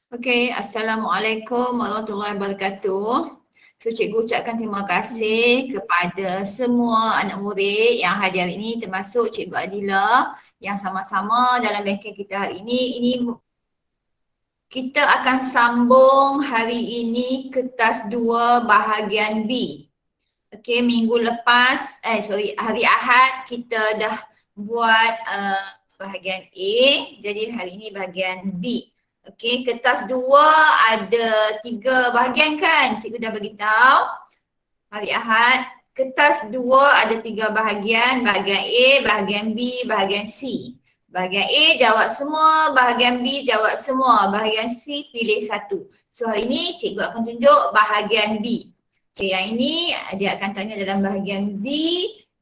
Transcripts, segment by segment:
Okey, Assalamualaikum warahmatullahi wabarakatuh. So, cikgu ucapkan terima kasih kepada semua anak murid yang hadir hari ini termasuk Cikgu Adila yang sama-sama dalam bengkel kita hari ini. Kita akan sambung hari ini kertas 2 bahagian B. Okey, minggu lepas, hari Ahad kita dah buat bahagian A, jadi hari ini bahagian B. Okey, kertas 2 ada 3 bahagian kan? Cikgu dah beritahu hari Ahad. Kertas 2 ada 3 bahagian, bahagian A, bahagian B, bahagian C. Bahagian A jawab semua, bahagian B jawab semua, bahagian C pilih satu. So hari ini cikgu akan tunjuk bahagian B. Okay, yang ini dia akan tanya dalam bahagian B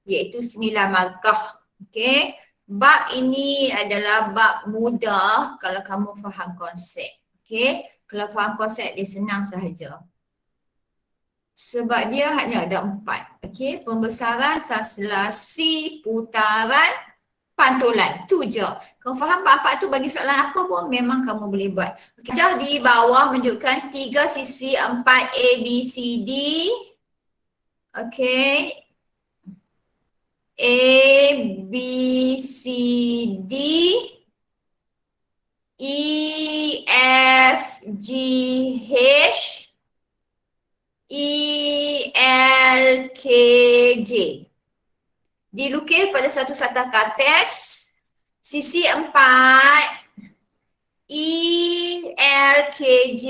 iaitu 9 markah. Okey. Bab ini adalah bab mudah kalau kamu faham konsep. Okey. Kalau faham konsep dia senang sahaja. Sebab dia hanya ada 4. Okey. Pembesaran, translasi, putaran, pantulan. Tu je. Kau faham bab 4 tu bagi soalan apa pun memang kamu boleh buat. Okay. Jah di bawah menunjukkan 3 sisi 4 A, B, C, D. Okey. A, B, C, D, E, F, G, H, E, L, K, J. Dilukis pada satu satah kertas, sisi 4, E, L, K, J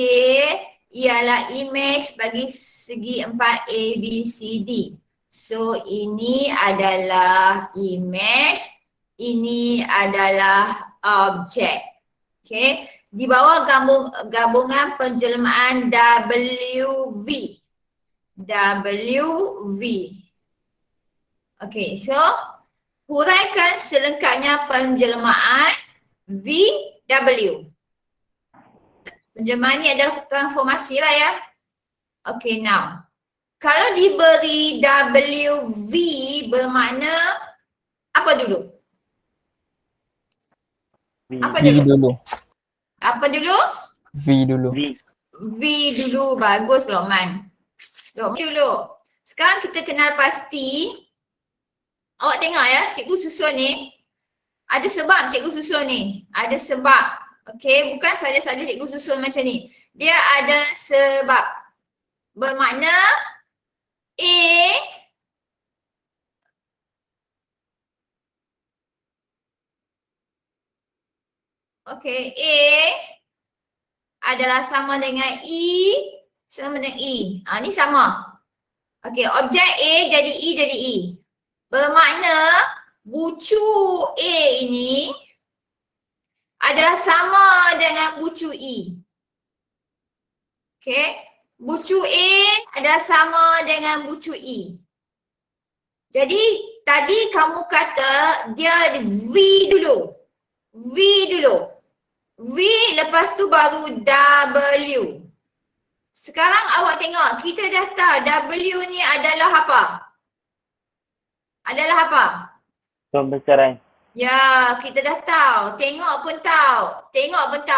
ialah imej bagi segi 4 A, B, C, D. So ini adalah image, ini adalah objek. Okay. Di bawah gabungan penjelmaan WV. WV. Okay, so huraikan selengkapnya penjelmaan VW. Penjelmaan ni adalah transformasi lah ya. Okay, now. Kalau diberi WV bermakna apa dulu? Apa dulu? Apa dulu? V dulu. V dulu. Bagus Lokman. Lokman dulu. Sekarang kita kenal pasti. Awak tengok ya, cikgu susun ni. Ada sebab cikgu susun ni. Ada sebab. Okey, bukan saja-saja cikgu susun macam ni. Dia ada sebab. Bermakna A A adalah sama dengan E sama dengan E. Ni sama. Okey, objek A jadi E. Bermakna bucu A ini adalah sama dengan bucu E. Okey, bucu A adalah sama dengan bucu E. Jadi tadi kamu kata dia V dulu. V lepas tu baru W. Sekarang awak tengok, kita dah tahu W ni adalah apa? Adalah apa? Pembesaran. Ya, kita dah tahu. Tengok pun tahu.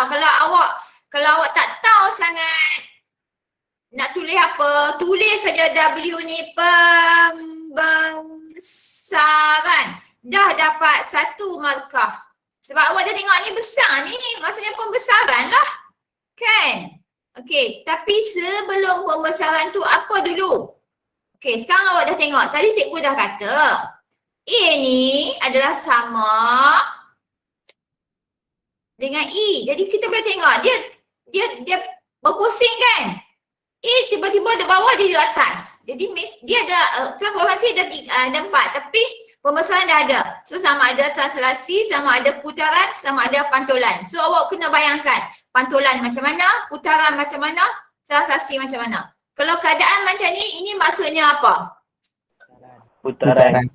Kalau awak tak tahu sangat nak tulis apa, tulis saja W ni pembesaran. Dah dapat 1 markah. Sebab awak dah tengok ni besar ni, maksudnya pembesaran lah. Kan? Okey, tapi sebelum pembesaran tu apa dulu? Okey, sekarang awak dah tengok. Tadi cikgu dah kata A ni adalah sama dengan E. Jadi kita boleh tengok dia berpusing kan? A tiba-tiba di bawah, dia di atas. Jadi dia ada transformasi ada 4 tapi pembesaran dah ada. So sama ada translasi, sama ada putaran, sama ada pantulan. So awak kena bayangkan pantulan macam mana, putaran macam mana, translasi macam mana. Kalau keadaan macam ni, ini maksudnya apa? Putaran.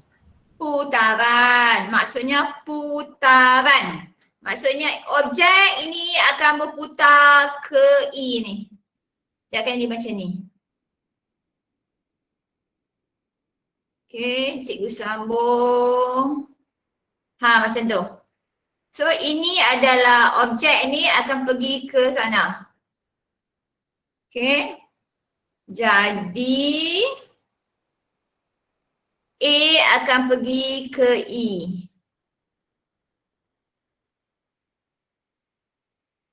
Maksudnya putaran. Maksudnya objek ini akan berputar ke E ni. Dia akan jadi macam ni. Okey, cikgu sambung. Macam tu. So ini adalah objek ni akan pergi ke sana. Okay. Jadi A akan pergi ke E.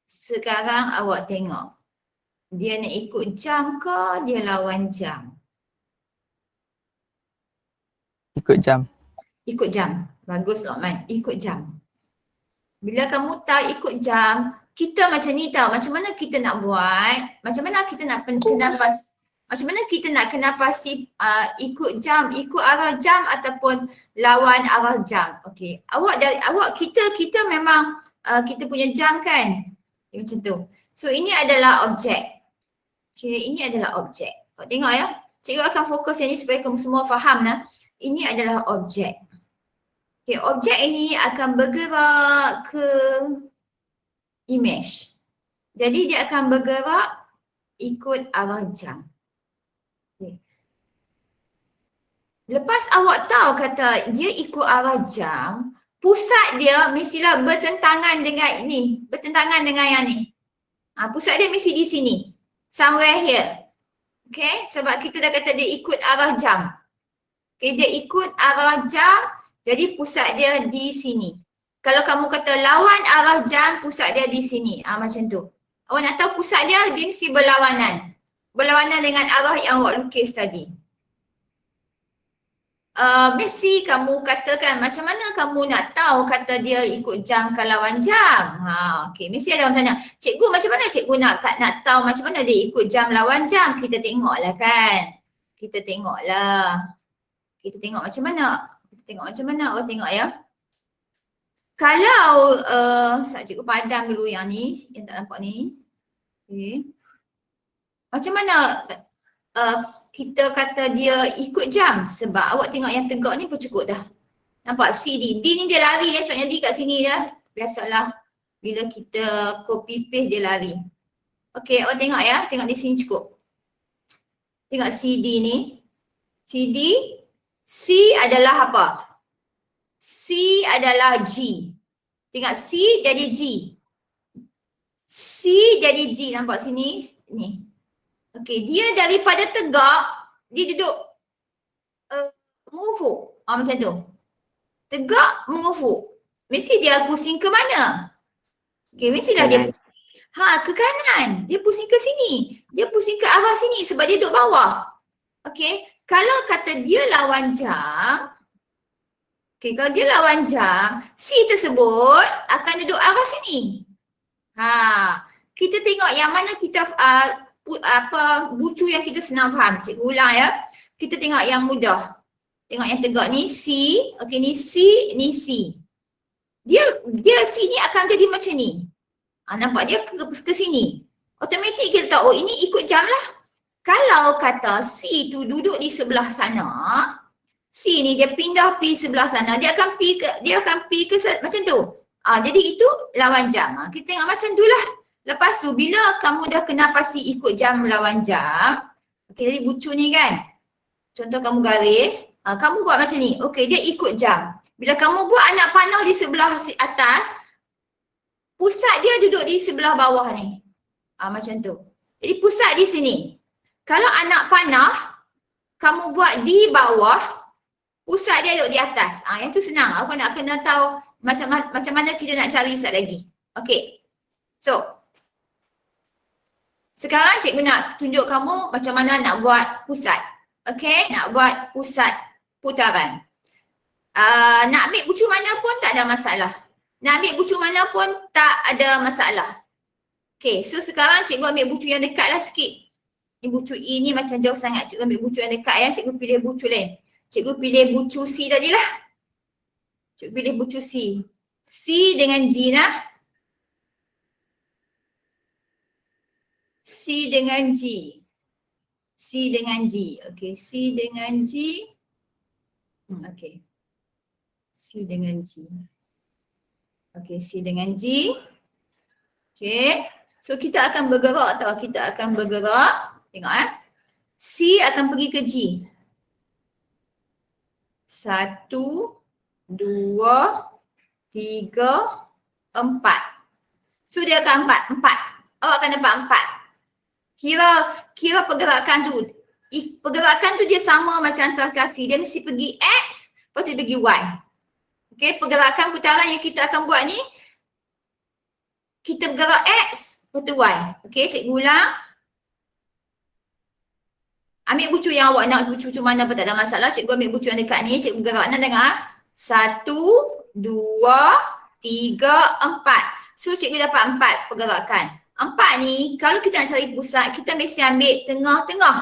Sekarang awak tengok. Dia nak ikut jam ke dia lawan jam? Ikut jam. Ikut jam. Bagus Lokman. Ikut jam. Bila kamu tahu ikut jam, kita macam ni tahu. Macam mana kita nak buat? Macam mana kita nak macam mana kita nak kenal pasti ikut jam, ikut arah jam ataupun lawan arah jam. Okey. Kita memang kita punya jam kan? Okay, macam tu. So ini adalah objek. Okay, ini adalah objek. Tengok ya. Cikgu akan fokus yang ni supaya kamu semua faham lah. Ini adalah objek. Okay, objek ini akan bergerak ke image. Jadi dia akan bergerak ikut arah jam. Okay. Lepas awak tahu kata dia ikut arah jam, pusat dia mestilah bertentangan dengan ini, bertentangan dengan yang ni. Pusat dia mesti di sini. Somewhere here. Okay, sebab kita dah kata dia ikut arah jam. Okay, dia ikut arah jam, jadi pusat dia di sini. Kalau kamu kata lawan arah jam, pusat dia di sini. Macam tu. Awak nak tahu pusat dia mesti berlawanan. Berlawanan dengan arah yang awak lukis tadi. Mesti kamu katakan macam mana kamu nak tahu kata dia ikut jam ke lawan jam. Okay. Mesti ada orang tanya, cikgu macam mana cikgu nak tahu macam mana dia ikut jam lawan jam? Kita tengoklah kan. Kita tengoklah. Kita tengok macam mana. Kita tengok macam mana. Oh tengok ya. Kalau, cikgu padam dulu yang ni, yang tak nampak ni. Okay. Macam mana kita kata dia ikut jam? Sebab awak tengok yang tegak ni pun cukup dah. Nampak CD. D ni dia lari dia sebabnya D kat sini dah. Biasalah bila kita copy paste dia lari. Okay, awak tengok ya. Tengok di sini cukup. Tengok CD ni. CD. C adalah apa? C adalah G. Tengok C jadi G. C jadi G. Nampak sini? Ni. Okey, dia daripada tegak, dia duduk mengufuk. Macam tu. Tegak, mengufuk. Mesti dia pusing ke mana? Okey, mestilah dia pusing. Ke kanan. Dia pusing ke sini. Dia pusing ke arah sini sebab dia duduk bawah. Okey, kalau kata dia lawan jam, okey, kalau dia lawan jam, C tersebut akan duduk arah sini. Kita tengok yang mana kita bucu yang kita senang faham. Cikgu ulang ya. Kita tengok yang mudah. Tengok yang tegak ni C. Okey, ni C, ni C. Dia C ni akan jadi macam ni. Nampak dia ke sini. Automatik kita tahu ini ikut jam lah. Kalau kata C tu duduk di sebelah sana, C ni dia pindah pergi sebelah sana, dia akan pergi ke macam tu. Jadi itu lawan jam. Kita tengok macam tu lah. Lepas tu bila kamu dah kenal pasti ikut jam lawan jam. Okey, jadi bucu ni kan. Contoh kamu garis, kamu buat macam ni. Okey, dia ikut jam. Bila kamu buat anak panah di sebelah atas, pusat dia duduk di sebelah bawah ni. Macam tu. Jadi pusat di sini. Kalau anak panah, kamu buat di bawah, pusat dia duduk di atas. Yang tu senang. Aku nak kena tahu macam mana kita nak cari sekejap lagi. Okey. So, sekarang cikgu nak tunjuk kamu macam mana nak buat pusat. Okey, nak buat pusat putaran. Nak ambil bucu mana pun tak ada masalah. Nak ambil bucu mana pun tak ada masalah. Okey, so sekarang cikgu ambil bucu yang dekat lah sikit. Ni bucu E ni macam jauh sangat. Cikgu ambil bucu yang dekat ya. Cikgu pilih bucu lain. Cikgu pilih bucu C tadilah. Cikgu pilih bucu C. C dengan G lah. C dengan G. C dengan G. Okey, C dengan G. Okey. C dengan G. Okey, C dengan G. Okey. So kita akan bergerak tau. Kita akan bergerak. Tengok C akan pergi ke G. 1, 2, 3, 4. So dia akan 4. Awak akan dapat 4. Kira pergerakan tu. Pergerakan tu dia sama macam translasi. Dia mesti pergi X, lepas tu pergi Y. Okay, pergerakan putaran yang kita akan buat ni, kita bergerak X, lepas tu Y. Okay, cikgu ulang. Ambil bucu yang awak nak, bucu mana pun tak ada masalah. Cikgu ambil bucu yang dekat ni, cikgu gerak. Nak dengar? 1, 2, 3, 4. So cikgu dapat 4 pergerakan. 4 ni, kalau kita nak cari pusat, kita mesti ambil tengah-tengah.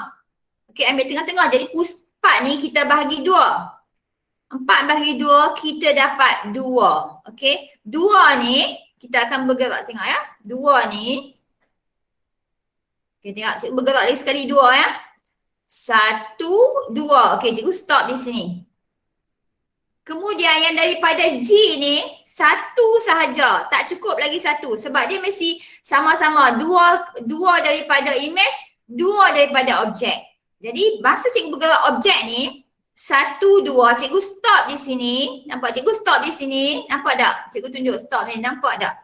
Okay, ambil tengah-tengah. Jadi pusat ni kita bahagi 2. 4 bahagi 2, kita dapat 2. Okay, 2 ni, kita akan bergerak, tengok ya. 2 ni, okay, tengok cikgu bergerak lagi sekali 2 ya. 1, 2. Okay, cikgu stop di sini. Kemudian yang daripada G ni, 1 sahaja. Tak cukup lagi 1. Sebab dia mesti sama-sama. 2 daripada image, 2 daripada objek. Jadi masa cikgu bergerak objek ni, 1, 2, cikgu stop di sini. Nampak cikgu stop di sini? Nampak tak? Cikgu tunjuk stop ni. Nampak tak?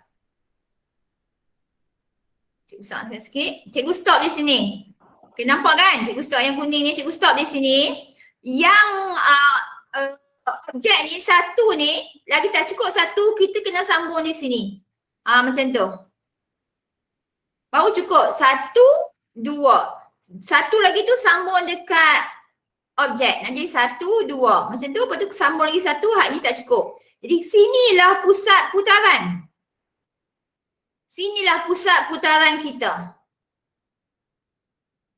Cikgu sangat sikit. Cikgu stop di sini. Okay, nampak kan? Cikgu stop yang kuning ni, cikgu stop di sini. Yang objek ni, 1 ni, lagi tak cukup 1, kita kena sambung di sini. Macam tu. Baru cukup 1, 2. 1 lagi tu sambung dekat objek. Nanti 1, 2. Macam tu, lepas tu sambung lagi 1, hak ni tak cukup. Jadi sinilah pusat putaran. Sinilah pusat putaran kita.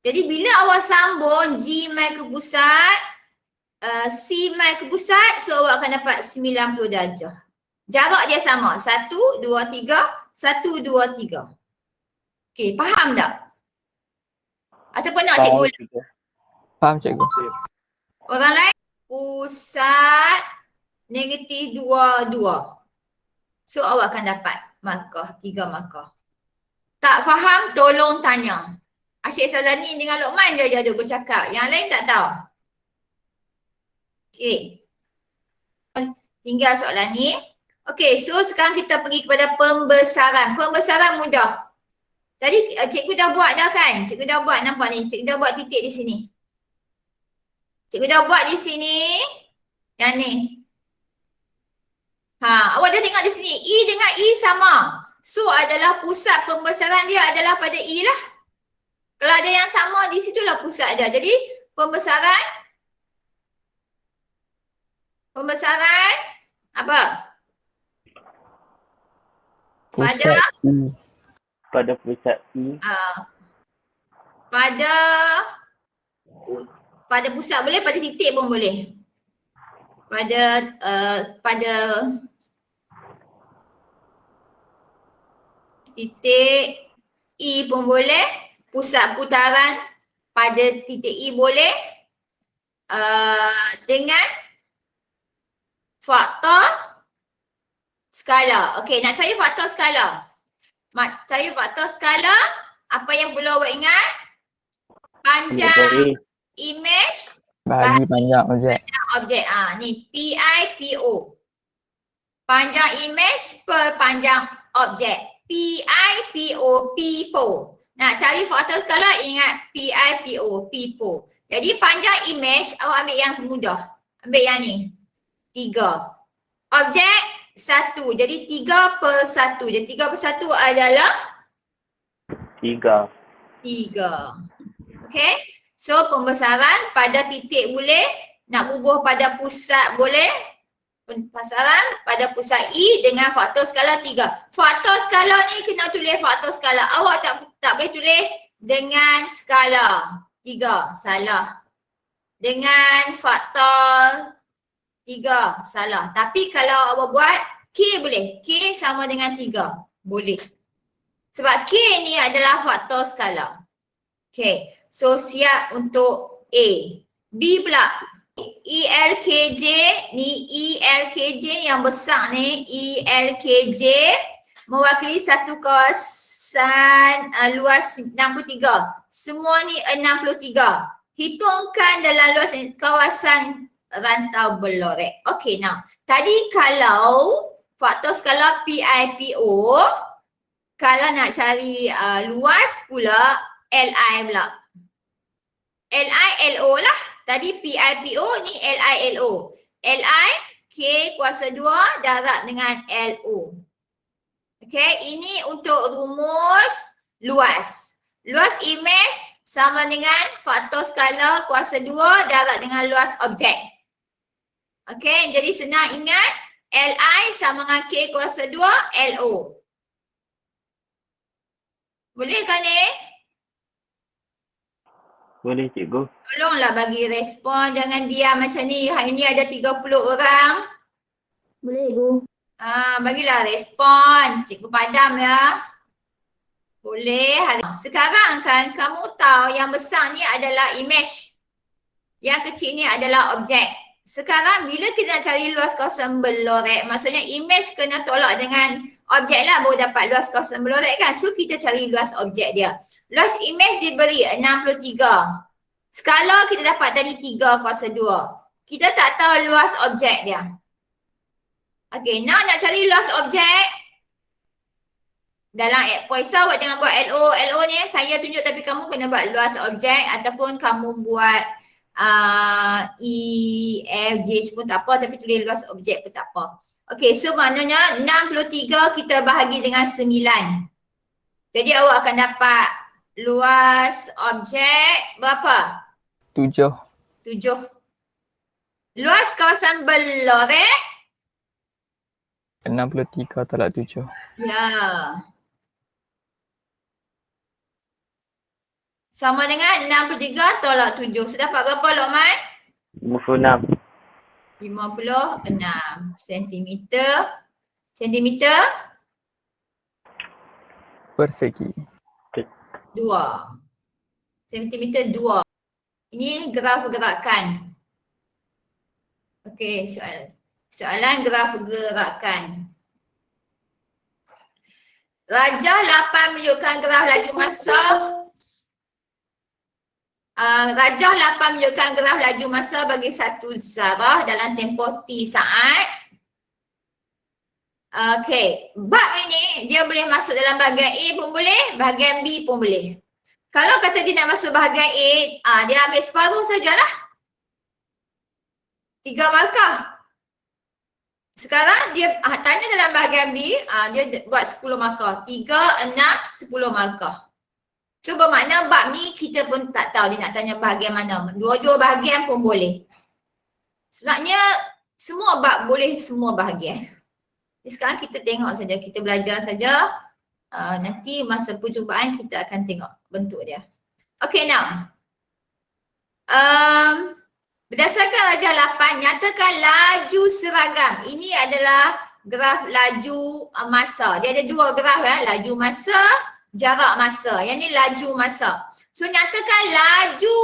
Jadi bila awak sambung G mai ke pusat, C mai ke pusat, so awak akan dapat 90 darjah. Jarak dia sama. 1, 2, 3. 1, 2, 3. Okay, faham tak? Ataupun nak cikgu ulang? Faham cikgu. Orang lain? Pusat negatif 2, 2. So awak akan dapat markah, 3 markah. Tak faham, tolong tanya. Asyik Sazani dengan Lokman je duk bercakap. Yang lain tak tahu. Okay. Tinggal soalan ni. Okay, so sekarang kita pergi kepada pembesaran. Pembesaran mudah. Tadi cikgu dah buat dah kan? Cikgu dah buat, nampak ni. Cikgu dah buat titik di sini. Cikgu dah buat di sini. Yang ni. Awak dah tengok di sini. E dengan E sama. So adalah pusat pembesaran dia adalah pada E lah. Kalau ada yang sama, di situlah pusat dia. Jadi pembesaran apa? Pusat E. Pada pusat E. Pada pusat boleh, pada titik pun boleh. Pada titik E pun boleh. Pusat putaran pada titik E boleh. Dengan faktor skala. Okey, nak cari faktor skala. Cari faktor skala, apa yang perlu awak ingat? Panjang image Bagi panjang objek. objek. Ni PIPO. Panjang image per panjang objek. PIPO, PIPO. Nak cari faktor skala, ingat PIPO, PIPO. Jadi panjang image, awak ambil yang mudah. Ambil yang ni. 3. Objek 1. Jadi 3 per 1. Jadi 3 per 1 adalah 3. Okay. So pembesaran pada titik boleh. Nak bubuh pada pusat boleh. Pembesaran pada pusat E dengan faktor skala 3. Faktor skala ni kena tulis faktor skala. Awak tak boleh tulis dengan skala 3. Salah. Dengan faktor 3. Salah. Tapi kalau awak buat K boleh. K sama dengan 3. Boleh. Sebab K ni adalah faktor skala. Okay. So siap untuk A. B pula. ELKJ ni, ELKJ yang besar ni, ELKJ mewakili satu kawasan luas 63. Semua ni 63. Hitungkan dalam luas kawasan rantau Belorek. Okay, now. Tadi kalau faktor skala PIPO, kalau nak cari luas pula, LI pula. LI, LO lah. Tadi PIPO ni LI, LO. LI, K kuasa 2 darab dengan LO. Okay, ini untuk rumus luas. Luas image sama dengan faktor skala kuasa 2 darab dengan luas objek. Okay, jadi senang ingat LI sama dengan K kuasa 2 LO. Boleh kan ni? Boleh cikgu. Tolonglah bagi respon, jangan diam macam ni. Hari ni ada 30 orang. Boleh, Ibu. Bagilah respon. Cikgu padam ya. Boleh. Sekarang kan kamu tahu yang besar ni adalah image. Yang kecil ni adalah objek. Sekarang bila kita nak cari luas kawasan berlorek, maksudnya image kena tolak dengan objek lah baru dapat luas kawasan berlorek kan. So kita cari luas objek dia. Luas image diberi 63. Skala kita dapat tadi 3 kuasa 2. Kita tak tahu luas objek dia. Okay, now nak cari luas objek. Dalam Poisson buat jangan buat LO. LO ni saya tunjuk tapi kamu kena buat luas objek ataupun kamu buat E, F, G pun tak apa tapi tulis luas objek pun tak apa. Okay, so maknanya 63 kita bahagi dengan 9. Jadi awak akan dapat luas objek berapa? 7. 7. Luas kawasan berlorek? 63 tolak 7. Ya. Sama dengan 63 tolak 7. Sudah dapat berapa Lokman? 56. 56 sentimeter. Sentimeter Persegi. 2. Sentimeter 2. Ini graf gerakan. Okey, soalan graf gerakan. Rajah 8 menunjukkan graf laju masa. Rajah 8 menunjukkan graf laju masa bagi satu zarah dalam tempoh T saat. Okey, bab ini dia boleh masuk dalam bahagian A pun boleh, bahagian B pun boleh. Kalau kata dia nak masuk bahagian A, dia ambil separuh sajalah. 3 markah. Sekarang dia tanya dalam bahagian B, dia buat 10 markah. 3, 6, 10 markah. So bermakna bab ni kita pun tak tahu dia nak tanya bahagian mana. Dua-dua bahagian pun boleh. Sebenarnya semua bab boleh semua bahagian. Jadi sekarang kita tengok saja, kita belajar saja. Nanti masa perjumpaan kita akan tengok bentuk dia. Okay, now. Berdasarkan rajah 8, nyatakan laju seragam. Ini adalah graf laju masa. Dia ada dua graf ya, laju masa, jarak masa. Yang ni laju masa. So nyatakan laju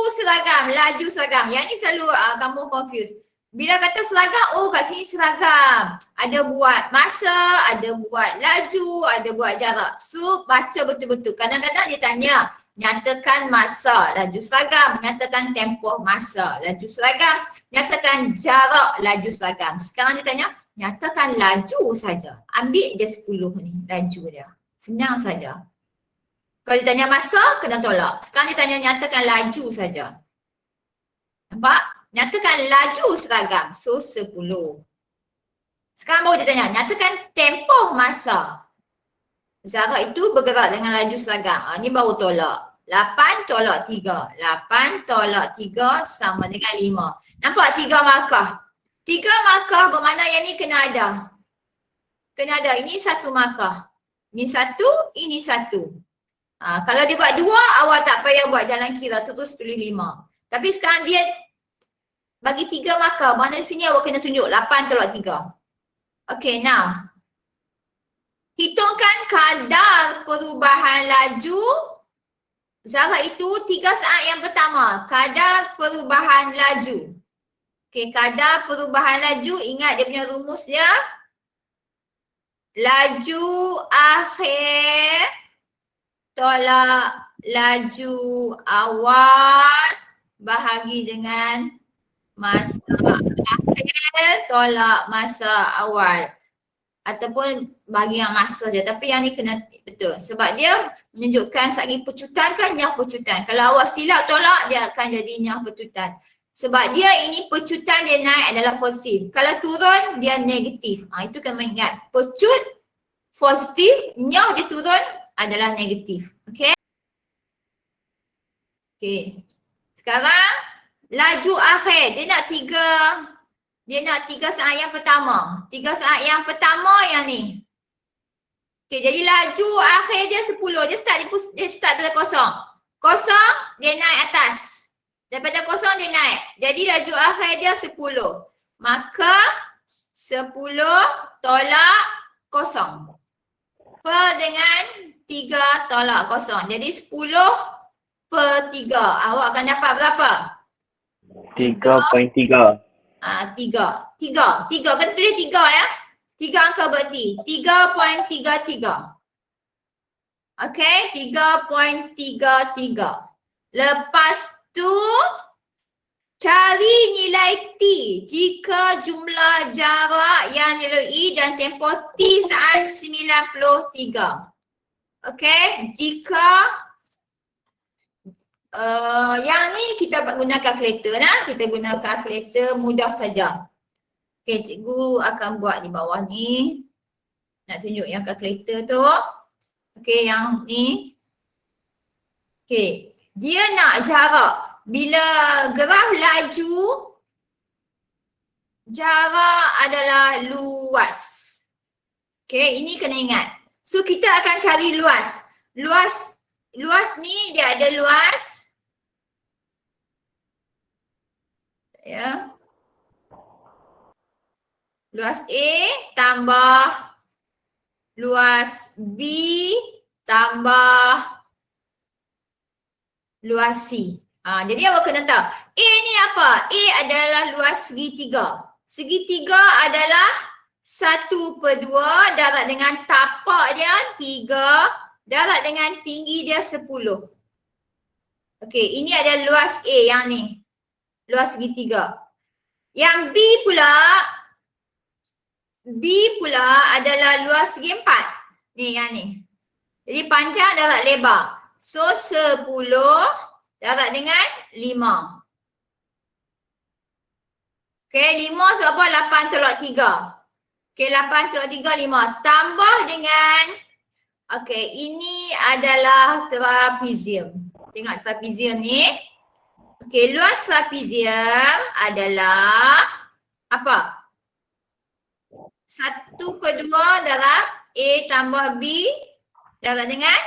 seragam. Yang ni selalu kamu confuse. Bila kata seragam, oh kat sini seragam. Ada buat masa, ada buat laju, ada buat jarak. So baca betul-betul. Kadang-kadang dia tanya, nyatakan masa, laju seragam. Nyatakan tempoh masa, laju seragam. Nyatakan jarak, laju seragam. Sekarang dia tanya, nyatakan laju saja. Ambil je 10 ni, laju dia. Senang saja. Kalau dia tanya masa, kena tolak. Sekarang dia tanya nyatakan laju saja. Nampak? Nyatakan laju seragam. So 10. Sekarang baru dia tanya, nyatakan tempoh masa. Zarah itu bergerak dengan laju seragam. Ni baru tolak. 8 tolak 3. 8 tolak 3 sama dengan 5. Nampak 3 markah? 3 markah bermakna yang ni kena ada. Kena ada. Ini 1 markah. Ini 1, ini 1. Kalau dia buat 2, awak tak payah buat jalan kira. Terus tulis 5. Tapi sekarang dia bagi 3 markah. Mana sini awak kena tunjuk 8 tolak 3. Okay, now. Hitungkan kadar perubahan laju zarah itu 3 saat yang pertama. Kadar perubahan laju. Okay, kadar perubahan laju. Ingat dia punya rumus dia. Laju akhir tolak laju awal bahagi dengan masa akhir tolak masa awal. ataupun bagi yang masa je. Tapi yang ni kena betul. Sebab dia menunjukkan sagi pecutan kan nyah pecutan. Kalau awak silap tolak dia akan jadi nyah pecutan. Sebab dia ini pecutan dia naik adalah positif. Kalau turun dia negatif. Itu kena ingat. Pecut positif, nyah dia turun adalah negatif. Okay. Okay. Sekarang laju akhir. Dia nak tiga saat yang pertama. 3 saat yang pertama yang ni. Okay, jadi laju akhir dia 10. Dia start dari kosong. Kosong, dia naik atas. Daripada kosong dia naik. Jadi laju akhir dia 10. Maka 10 tolak kosong. Per dengan 3 tolak kosong. Jadi 10 per 3. Awak akan dapat berapa? 3.3. 3. Betul dia 3 ya? 3 angka berarti. 3.33. Okay, 3.33. Lepas tu cari nilai T jika jumlah jarak yang dilalui dan tempoh T saat 93. Okay, jika yang ni kita guna kalkulator nah. Kita guna kalkulator mudah saja. Okay, cikgu akan buat di bawah ni. Nak tunjuk yang kalkulator tu. Okay, yang ni. Okay, dia nak jarak. Bila graf laju, jarak adalah luas. Okay, ini kena ingat. So, kita akan cari luas. Luas ni dia ada luas. Ya. Luas A tambah luas B tambah luas C. Jadi awak kena tahu. A ni apa? A adalah luas segitiga. Segitiga adalah 1/2 darab dengan tapak dia 3 darab dengan tinggi dia 10. Okey, ini adalah luas A yang ni. Luas segitiga. Yang B pula adalah luas segi 4. Ni yang ni. Jadi panjang darab lebar. So 10 darab dengan 5. Okey, 5 sebab apa? 8 tolak 3. Okey, 8 tolak 3, 5. Tambah dengan, okey, ini adalah trapezium. Tengok trapezium ni. Okey, luas trapezium adalah apa? 1/2 darab A tambah B darab dengan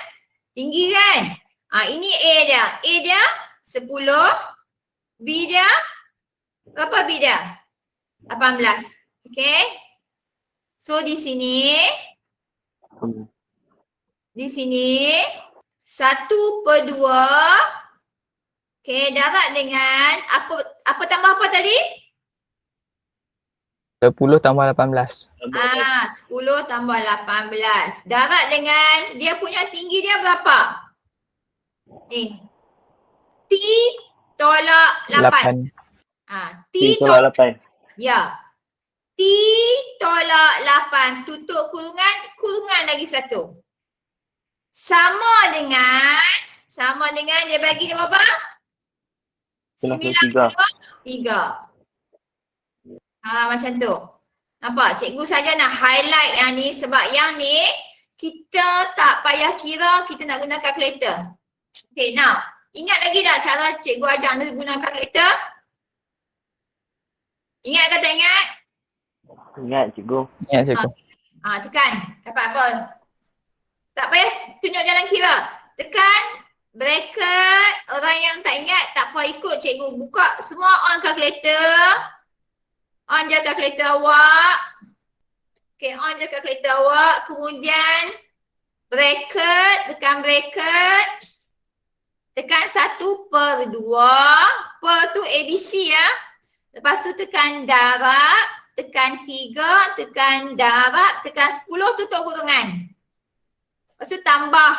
tinggi kan? Ini A dia. A dia 10. B dia, berapa B dia? 18. Okey. So di sini 1/2. Okey, darab dengan apa tambah apa tadi? 10 tambah 18. 10 tambah 18. Darab dengan dia punya tinggi dia berapa? Ni. T tolak 8. T tolak 8. Ya. T tolak 8. Tutup kurungan lagi satu. Sama dengan dia bagi dia berapa? 93. Macam tu. Nampak? Cikgu saja nak highlight yang ni sebab yang ni kita tak payah kira, kita nak guna kalkulator. Okay, now. Ingat lagi tak cara cikgu ajar anda guna kalkulator? Ingat ke tak ingat? Ingat cikgu. Ingat cikgu. Tekan. Dapat apa? Tak payah tunjuk jalan kira. Tekan bracket. Orang yang tak ingat tak payah ikut cikgu. Buka semua on kalkulator. On je kalkulator awak. Okay, on je kalkulator awak. Kemudian bracket. Tekan bracket. Tekan 1/2. Per tu ABC ya. Lepas tu tekan darab. Tekan 3. Tekan darab. Tekan 10. Tutup kurungan. Lepas tu tambah.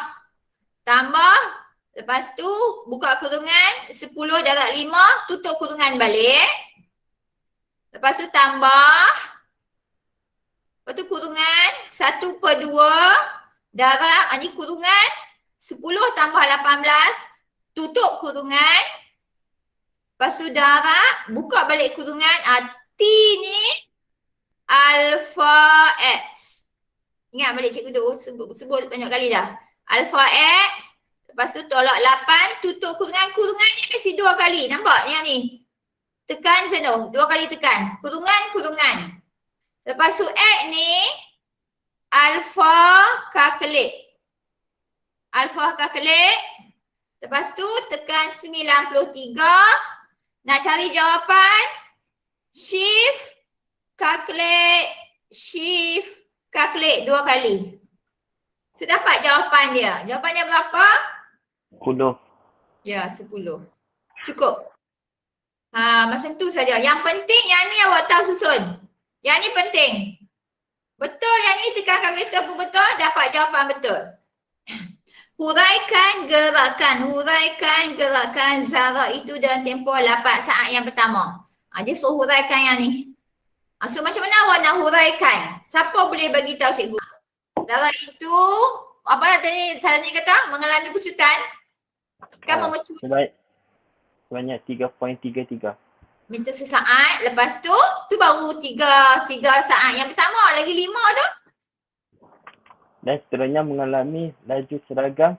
Lepas tu buka kurungan. 10 darab 5. Tutup kurungan balik. Lepas tu tambah. Lepas tu kurungan 1/2 darab, ni kurungan 10 tambah 18, tutup kurungan. Lepas tu darab, buka balik kurungan. T ni alpha X. Ingat balik cikgu tu sebut banyak kali dah. Alpha X. Lepas tu tolak 8, tutup kurungan. Kurungan ni mesti 2 kali. Nampak yang ni? Tekan macam tu. 2 kali tekan. Kurungan. Lepas tu X ni alpha kalkulit. Lepas tu tekan 93. Nak cari jawapan, shift calculate 2 kali. So dapat jawapan dia. Jawapannya berapa? 10. Ya, 10. Cukup. Macam tu saja. Yang penting yang ni awak tahu susun. Yang ni penting. Betul yang ni tekan kalkulator pun betul, dapat jawapan betul. Huraikan gerakan zarah itu dalam tempoh 8 saat yang pertama. Dia suruh huraikan yang ni. So macam mana awak nak huraikan? Siapa boleh bagi tahu cikgu? Zarah itu, apa tadi saya ni kata? Mengalami pecutan. Kan memecut Sebanyak 3.33 meter sesaat. Lepas tu baru 3 saat yang pertama. Lagi 5 tu. dan seterusnya mengalami laju seragam.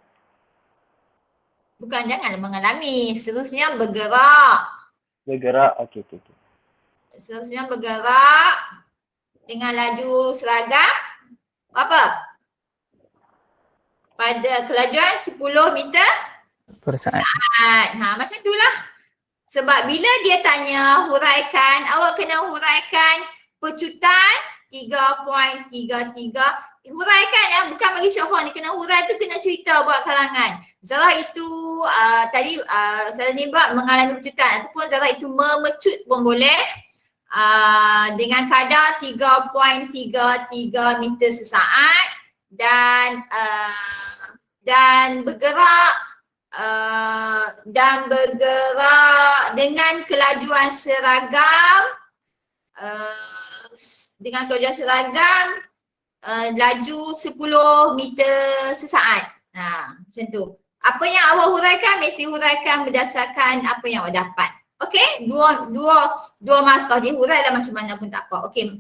Bukan jangan mengalami. Seterusnya bergerak. Okey. Seterusnya bergerak dengan laju seragam. Apa? Pada kelajuan 10 meter Per saat. macam itulah. Sebab bila dia tanya huraikan, awak kena huraikan pecutan 3.33. Huraikan ya, bukan bagi syarah ni. Kena hurai tu kena cerita buat kalangan. Zarah itu tadi saya ni buat mengalami pecutan ataupun zarah itu memecut pun boleh. Dengan kadar 3.33 meter sesaat dan bergerak dengan kelajuan seragam laju 10 meter sesaat. Macam tu. Apa yang awak huraikan, mesti huraikan berdasarkan apa yang awak dapat. Okey? Dua markah dia hurai lah macam mana pun tak apa. Okey.